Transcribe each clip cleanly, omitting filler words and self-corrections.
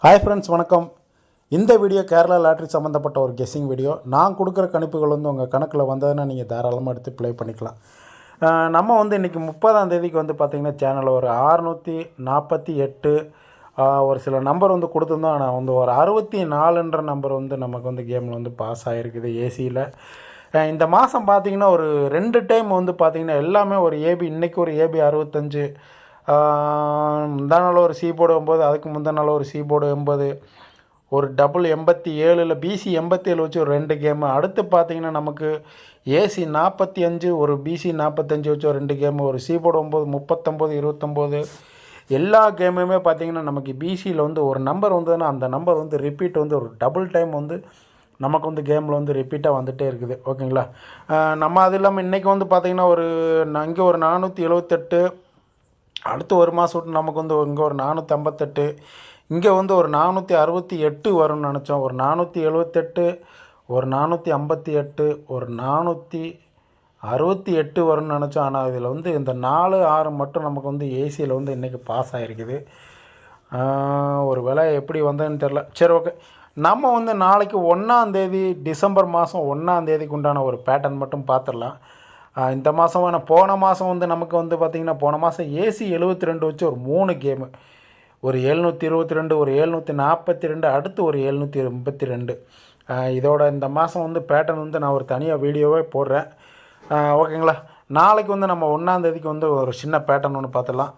Hi friends, வணக்கம். இந்த video Kerala lottery சம்மந்தப்பட்ட ஒரு கெஸ்ஸிங் வீடியோ. நான் கொடுக்குற கணிப்புகள் உங்கள் கணக்கில் வந்ததுன்னா நீங்கள் தாராளமாக எடுத்து ப்ளே பண்ணிக்கலாம். நம்ம இன்றைக்கி 30ஆம் தேதிக்கு பார்த்திங்கன்னா சேனலில் ஒரு 648 ஒரு சில நம்பர் கொடுத்துருந்தோம். ஆனால் ஒரு 64ன்ற நம்பர் நமக்கு கேமில் பாஸ் ஆகிருக்குது ஏசியில். இந்த மாதம் பார்த்திங்கன்னா ஒரு 2 டைம் பார்த்திங்கன்னா எல்லாமே ஒரு ஏபி. இன்றைக்கி ஒரு ஏபி 65, முந்தா நாள் ஒரு சி போர்டு 9, அதுக்கு முந்தா நாள் ஒரு சி போர்டு 80, ஒரு டபுள் 87, பிசி 87 வச்சு ஒரு 2 கேமு. அடுத்து பார்த்திங்கன்னா நமக்கு ஏசி 45, ஒரு பிசி 45 வச்சு ஒரு 2 கேமு, ஒரு சி போர்டு 9, 39, 29. எல்லா கேமுமே பார்த்திங்கன்னா நமக்கு பிசியில் ஒரு நம்பர் வந்ததுன்னா அந்த நம்பர் ரிப்பீட் ஒரு டபுள் டைம் நமக்கு கேமில் ரிப்பீட்டாக வந்துகிட்டே இருக்குது. ஓகேங்களா. நம்ம அது இல்லாமல் இன்றைக்கி பார்த்திங்கன்னா இங்கே ஒரு 478, அடுத்து ஒரு மாதம் விட்டு நமக்கு இங்கே ஒரு 458, இங்கே ஒரு 468 வரும்னு நினச்சோம். ஒரு 478, ஒரு 458, ஒரு 468 வரும்னு நினச்சோம். ஆனால் இதில் இந்த 4, 6 மட்டும் நமக்கு ஏசியில் இன்றைக்கி பாஸ் ஆகிருக்குது. ஒரு வேளை எப்படி வந்ததுன்னு தெரில. சரி, ஓகே. நம்ம நாளைக்கு 1ஆம் தேதி, டிசம்பர் மாதம் 1ஆம் தேதிக்கு உண்டான ஒரு பேட்டர்ன் மட்டும் பார்த்துடலாம். இந்த மாதம் போன மாதம் நமக்கு பார்த்திங்கன்னா போன மாதம் ஏசி 72 வச்சு ஒரு 3 கேமு, ஒரு 722, ஒரு 742, அடுத்து ஒரு 782. இதோட இந்த மாதம் பேட்டர்ன் நான் ஒரு தனியாக வீடியோவே போடுறேன். ஓகேங்களா. நாளைக்கு நம்ம 1ஆம் தேதிக்கு ஒரு சின்ன பேட்டர்ன் ஒன்று பார்த்துடலாம்.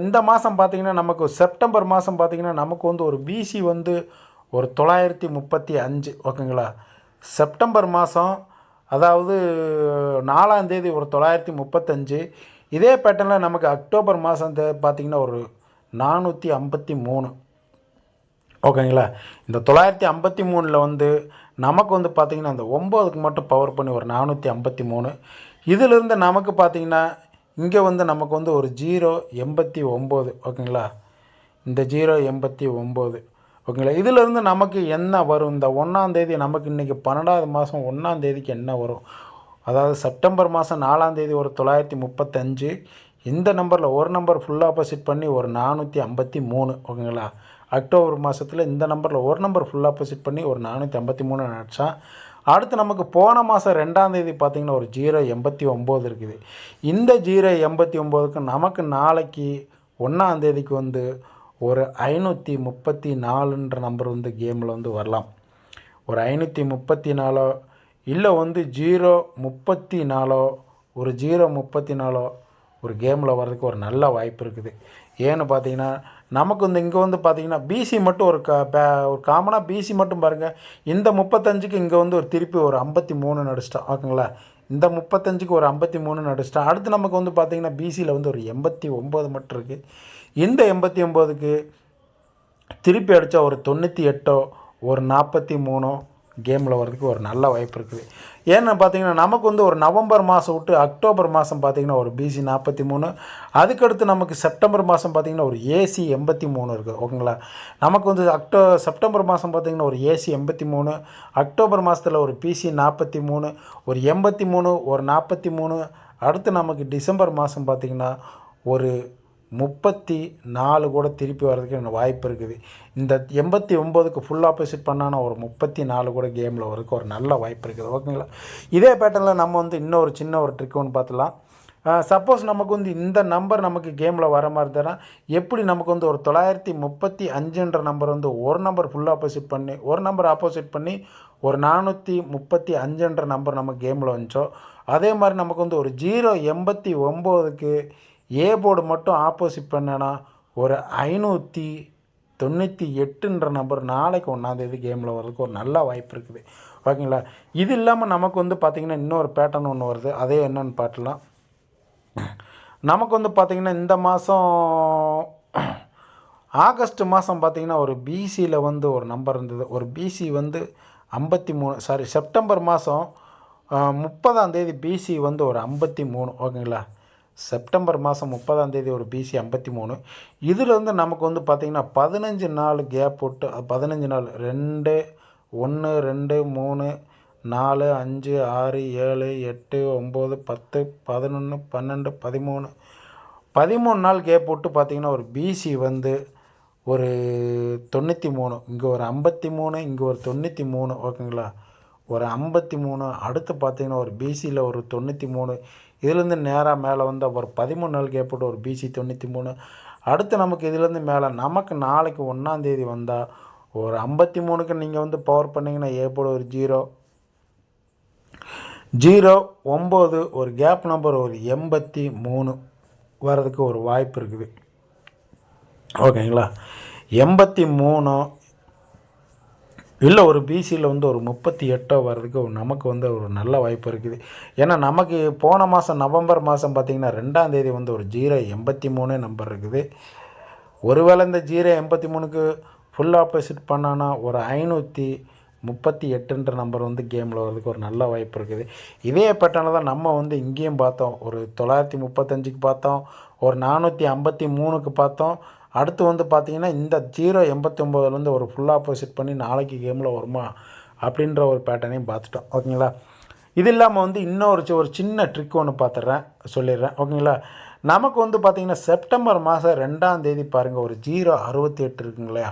இந்த மாதம் பார்த்திங்கன்னா நமக்கு செப்டம்பர் மாதம் பார்த்திங்கன்னா நமக்கு ஒரு பிசி ஒரு 935. ஓகேங்களா. செப்டம்பர் மாதம், அதாவது 4ஆம் தேதி ஒரு 935. இதே பேட்டர்னில் நமக்கு அக்டோபர் மாதம் பார்த்திங்கன்னா ஒரு 453. ஓகேங்களா. இந்த 953ல் நமக்கு பார்த்திங்கன்னா அந்த 9க்கு மட்டும் பவர் பண்ணி ஒரு 453. இதிலிருந்து நமக்கு பார்த்திங்கன்னா இங்கே நமக்கு ஒரு 089. ஓகேங்களா. இந்த 089. ஓகேங்களா. இதிலிருந்து நமக்கு என்ன வரும்? இந்த 1ஆம் தேதி நமக்கு இன்றைக்கி 12ஆவது மாதம் 1ஆம் தேதிக்கு என்ன வரும்? அதாவது செப்டம்பர் மாதம் 4ஆம் தேதி ஒரு 935. இந்த நம்பரில் ஒரு நம்பர் ஃபுல் ஆப்போசிட் பண்ணி ஒரு 453. ஓகேங்களா. அக்டோபர் மாதத்தில் இந்த நம்பரில் ஒரு நம்பர் ஃபுல் ஆப்போசிட் பண்ணி ஒரு 453 நினச்சா. அடுத்து நமக்கு போன மாதம் 2ஆம் தேதி பார்த்திங்கன்னா ஒரு 089 இருக்குது. இந்த 089க்கு நமக்கு நாளைக்கு 1ஆம் தேதிக்கு ஒரு 534ன்ற நம்பர் கேமில் வரலாம். ஒரு 534 இல்லை 034, ஒரு 034 ஒரு கேமில் வர்றதுக்கு ஒரு நல்ல வாய்ப்பு இருக்குது. ஏன்னு பார்த்தீங்கன்னா நமக்கு இங்கே பார்த்திங்கன்னா பிசி மட்டும் ஒரு காமனாக பிசி மட்டும் பாருங்கள். இந்த 35க்கு இங்கே ஒரு திருப்பி ஒரு 53 நடிச்சிட்டோம். ஓகேங்களா. இந்த 35க்கு ஒரு 53 நடிச்சிட்டோம். அடுத்து நமக்கு பார்த்திங்கன்னா பிசியில் ஒரு 89 மட்டும் இருக்குது. இந்த 89க்கு திருப்பி அடித்தா ஒரு 98, ஒரு 43 கேமில் வர்றதுக்கு ஒரு நல்ல வாய்ப்பு இருக்குது. ஏன்னு பார்த்தீங்கன்னா நமக்கு ஒரு நவம்பர் மாதம் விட்டு அக்டோபர் மாதம் பார்த்திங்கன்னா ஒரு பிசி 43, அதுக்கடுத்து நமக்கு செப்டம்பர் மாதம் பார்த்திங்கன்னா ஒரு ஏசி 83 இருக்குது. ஓகேங்களா. நமக்கு செப்டம்பர் மாதம் பார்த்திங்கன்னா ஒரு ஏசி 83, அக்டோபர் மாதத்தில் ஒரு பிசி 43, ஒரு 83, ஒரு 43. அடுத்து நமக்கு டிசம்பர் மாதம் பார்த்திங்கன்னா ஒரு 34 கூட திருப்பி வர்றதுக்கு வாய்ப்பு இருக்குது. இந்த 89க்கு ஃபுல் ஆப்போசிட் பண்ணால் ஒரு 34 கூட கேமில் வர்றதுக்கு ஒரு நல்ல வாய்ப்பு இருக்குது. ஓகேங்களா. இதே பேட்டர்னில் நம்ம இன்னொரு சின்ன ஒரு ட்ரிக் ஒன்று பார்த்துலாம். சப்போஸ் நமக்கு இந்த நம்பர் நமக்கு கேமில் வர மாதிரி தானே, எப்படி நமக்கு ஒரு 935ன்ற நம்பர் ஒரு நம்பர் ஃபுல் ஆப்போசிட் பண்ணி ஒரு நம்பர் ஆப்போசிட் பண்ணி ஒரு 435ன்ற நம்பர் நம்ம கேமில் வந்துச்சோ, அதே மாதிரி நமக்கு ஒரு 089க்கு ஏ போர்டு மட்டும் ஆப்போசிட் பண்ணேன்னா ஒரு 598ன்ற நம்பர் நாளைக்கு 1ஆம் தேதி கேமில் வர்றதுக்கு ஒரு நல்ல வாய்ப்பு இருக்குது. ஓகேங்களா. இது இல்லாமல் நமக்கு பார்த்திங்கன்னா இன்னொரு பேட்டர்ன் ஒன்று வருது. அதே என்னென்னு பார்க்கலாம். நமக்கு பார்த்திங்கன்னா இந்த மாதம் ஆகஸ்ட் மாதம் பார்த்திங்கன்னா ஒரு பிசியில் ஒரு நம்பர் இருந்தது. ஒரு பிசி 53. செப்டம்பர் மாதம் 30ஆம் தேதி பிசி ஒரு 53. ஓகேங்களா. செப்டம்பர் மாதம் 30ஆம் தேதி ஒரு பிசி 53. இதில் நமக்கு பார்த்திங்கன்னா 15 நாள் கேப் விட்டு 15 நாள் 2, 1, 2, 3, 4, 5, 6, 7, 8, 9, 10, 11, 12, 13 நாள் கேப் விட்டு பார்த்திங்கன்னா ஒரு பிசி ஒரு 93, இங்கே ஒரு 53, இங்கே ஒரு 93, ஓகேங்களா? ஒரு 53, அடுத்து பார்த்தீங்கன்னா ஒரு பிசியில் ஒரு 93, இதுலேருந்து நேராக மேலே வந்து ஒரு 13 நாள் கேப்போட்டு ஒரு பிசி 93, அடுத்து நமக்கு இதுலேருந்து மேலே நமக்கு நாளைக்கு 1ஆந்தேதி வந்தால் ஒரு 53க்கு நீங்கள் வந்து பவர் பண்ணிங்கன்னா ஏப்போட ஒரு 0 0 9 ஒரு கேப் நம்பர் ஒரு 83 வர்றதுக்கு ஒரு வாய்ப்பு இருக்குது, ஓகேங்களா? 83 இல்லை ஒரு பிசியில் வந்து ஒரு 38 வர்றதுக்கு நமக்கு வந்து ஒரு நல்ல வாய்ப்பு இருக்குது. ஏன்னா நமக்கு போன மாதம் நவம்பர் மாதம் பார்த்திங்கன்னா 2ஆந்தேதி வந்து ஒரு 083 நம்பர் இருக்குது. ஒருவேளை இந்த 083க்கு ஃபுல் ஆப்போசிட் பண்ணான்னா ஒரு 538ன்ற நம்பர் வந்து கேமில் வர்றதுக்கு ஒரு நல்ல வாய்ப்பு இருக்குது. இதே பேட்டர்னில் தான் நம்ம வந்து இங்கேயும் பார்த்தோம், ஒரு 935க்கு பார்த்தோம், ஒரு 453க்கு பார்த்தோம். அடுத்து வந்து பார்த்திங்கன்னா இந்த 089லேருந்து ஒரு ஃபுல் ஆப்போசிட் பண்ணி நாளைக்கு கேமில் வருமா அப்படின்ற ஒரு பேட்டர்னையும் பார்த்துட்டோம், ஓகேங்களா? இது இல்லாமல் வந்து ஒரு சின்ன ட்ரிக் ஒன்று சொல்லிடுறேன், ஓகேங்களா? நமக்கு வந்து பார்த்திங்கன்னா செப்டம்பர் மாதம் 2ஆந்தேதி பாருங்கள் ஒரு 068 இருக்குங்களா?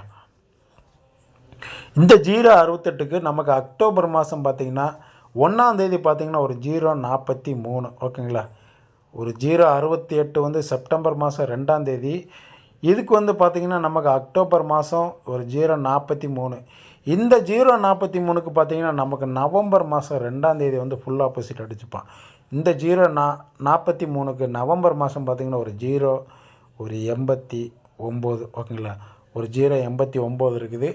இந்த 068க்கு நமக்கு அக்டோபர் மாதம் பார்த்திங்கன்னா 1ஆந்தேதி பார்த்திங்கன்னா ஒரு 043, ஓகேங்களா? ஒரு 068 வந்து செப்டம்பர் மாதம் 2ஆந்தேதி. இதுக்கு வந்து பார்த்திங்கன்னா நமக்கு அக்டோபர் மாதம் ஒரு 043. இந்த 043க்கு பார்த்திங்கன்னா நமக்கு நவம்பர் மாதம் 2ஆந்தேதி வந்து ஃபுல் ஆப்போசிட் அடிச்சுப்பான். இந்த 043க்கு நவம்பர் மாதம் பார்த்திங்கன்னா ஒரு 089, ஓகேங்களா? ஒரு 089 இருக்குது.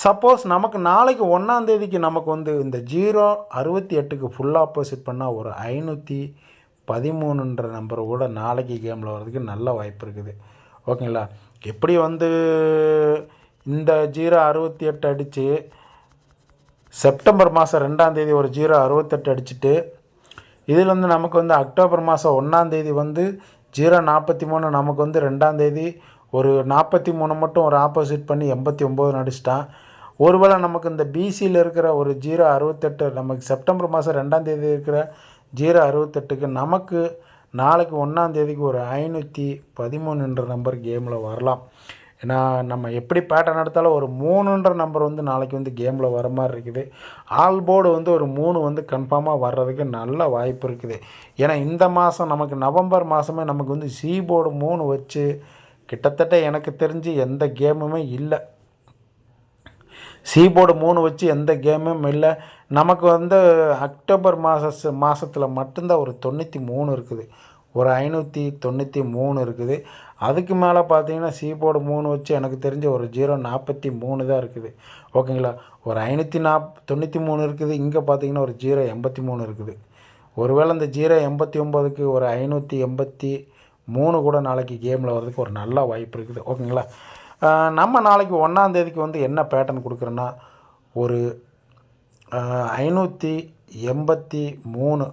சப்போஸ் நமக்கு நாளைக்கு 1ஆந்தேதிக்கு நமக்கு வந்து இந்த 068க்கு ஃபுல் ஆப்போசிட் பண்ணால் ஒரு 513ன்ற நம்பரை கூட நாளைக்கு கேமில் வர்றதுக்கு நல்ல வாய்ப்பு இருக்குது, ஓகேங்களா? எப்படி வந்து இந்த 068 அடித்து செப்டம்பர் மாதம் 2ஆந்தேதி ஒரு 068 அடிச்சுட்டு இதில் வந்து நமக்கு வந்து அக்டோபர் மாதம் 1ஆந்தேதி வந்து 043 நமக்கு வந்து 2ஆந்தேதி ஒரு 43 மட்டும் ஒரு ஆப்போசிட் பண்ணி 89 அடிச்சிட்டான். ஒருவேளை நமக்கு இந்த பிசியில் இருக்கிற ஒரு 068 நமக்கு செப்டம்பர் மாதம் 2ஆந்தேதி இருக்கிற 068க்கு நமக்கு நாளைக்கு 1ஆந்தேதிக்கு ஒரு 513ன்ற நம்பர் கேமில் வரலாம். ஏன்னா நம்ம எப்படி பேட்டர்ன் எடுத்தாலும் ஒரு 3ன்ற நம்பர் வந்து நாளைக்கு வந்து கேமில் வர மாதிரி இருக்குது. ஆல் போர்டு வந்து ஒரு 3 வந்து கன்ஃபார்மாக வர்றதுக்கு நல்ல வாய்ப்பு இருக்குது. ஏன்னா இந்த மாதம் நமக்கு நவம்பர் மாதமே நமக்கு வந்து சி போர்டு 3 வச்சு கிட்டத்தட்ட எனக்கு தெரிஞ்சு எந்த கேமுமே இல்லை. சி போர்டு 3 வச்சு எந்த கேமும் இல்லை. நமக்கு வந்து அக்டோபர் மாதத்தில் மட்டும்தான் ஒரு 93 இருக்குது, ஒரு 593 இருக்குது. அதுக்கு மேலே பார்த்தீங்கன்னா சி போர்டு 3 வச்சு எனக்கு தெரிஞ்ச ஒரு 043 தான் இருக்குது, ஓகேங்களா? ஒரு 593 இருக்குது. இங்கே பார்த்தீங்கன்னா ஒரு 083 இருக்குது. ஒருவேளை இந்த 089க்கு ஒரு 583 கூட நாளைக்கு கேமில் வர்றதுக்கு ஒரு நல்ல வாய்ப்பு இருக்குது, ஓகேங்களா? நம்ம நாளைக்கு 1ஆந்தேதிக்கு வந்து என்ன பேட்டர்ன் கொடுக்குறோன்னா ஒரு 583,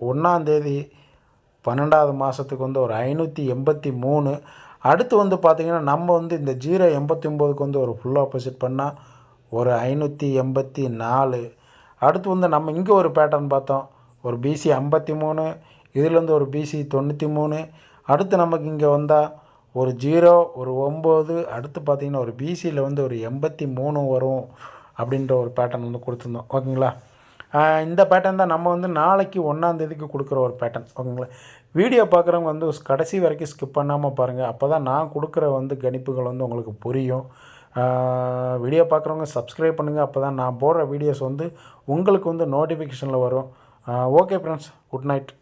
1ஆந்தேதி 12வது மாதத்துக்கு வந்து ஒரு 583. அடுத்து வந்து பார்த்திங்கன்னா நம்ம வந்து இந்த 089க்கு வந்து ஒரு ஃபுல் ஆப்போசிட் பண்ணால் ஒரு 584. அடுத்து வந்து நம்ம இங்கே ஒரு பேட்டர்ன் பார்த்தோம், ஒரு பிசி 53, இதுலேருந்து ஒரு பிசி 93. அடுத்து நமக்கு இங்கே வந்தால் ஒரு 0 ஒரு 9, அடுத்து பார்த்திங்கன்னா ஒரு பிசியில் வந்து ஒரு 83 வரும் அப்படின்ற ஒரு பேட்டர்ன் வந்து கொடுத்துருந்தோம், ஓகேங்களா? இந்த பேட்டர்ன் தான் நம்ம வந்து நாளைக்கு 1ஆந்தேதிக்கு கொடுக்குற ஒரு பேட்டர்ன், ஓகேங்களா? வீடியோ பார்க்குறவங்க வந்து கடைசி வரைக்கும் ஸ்கிப் பண்ணாமல் பாருங்கள், அப்போ தான் நான் கொடுக்குற வந்து கணிப்புகள் வந்து உங்களுக்கு புரியும். வீடியோ பார்க்குறவங்க சப்ஸ்கிரைப் பண்ணுங்கள், அப்போ தான் நான் போடுற வீடியோஸ் வந்து உங்களுக்கு வந்து நோட்டிஃபிகேஷனில் வரும். Okay friends, good night.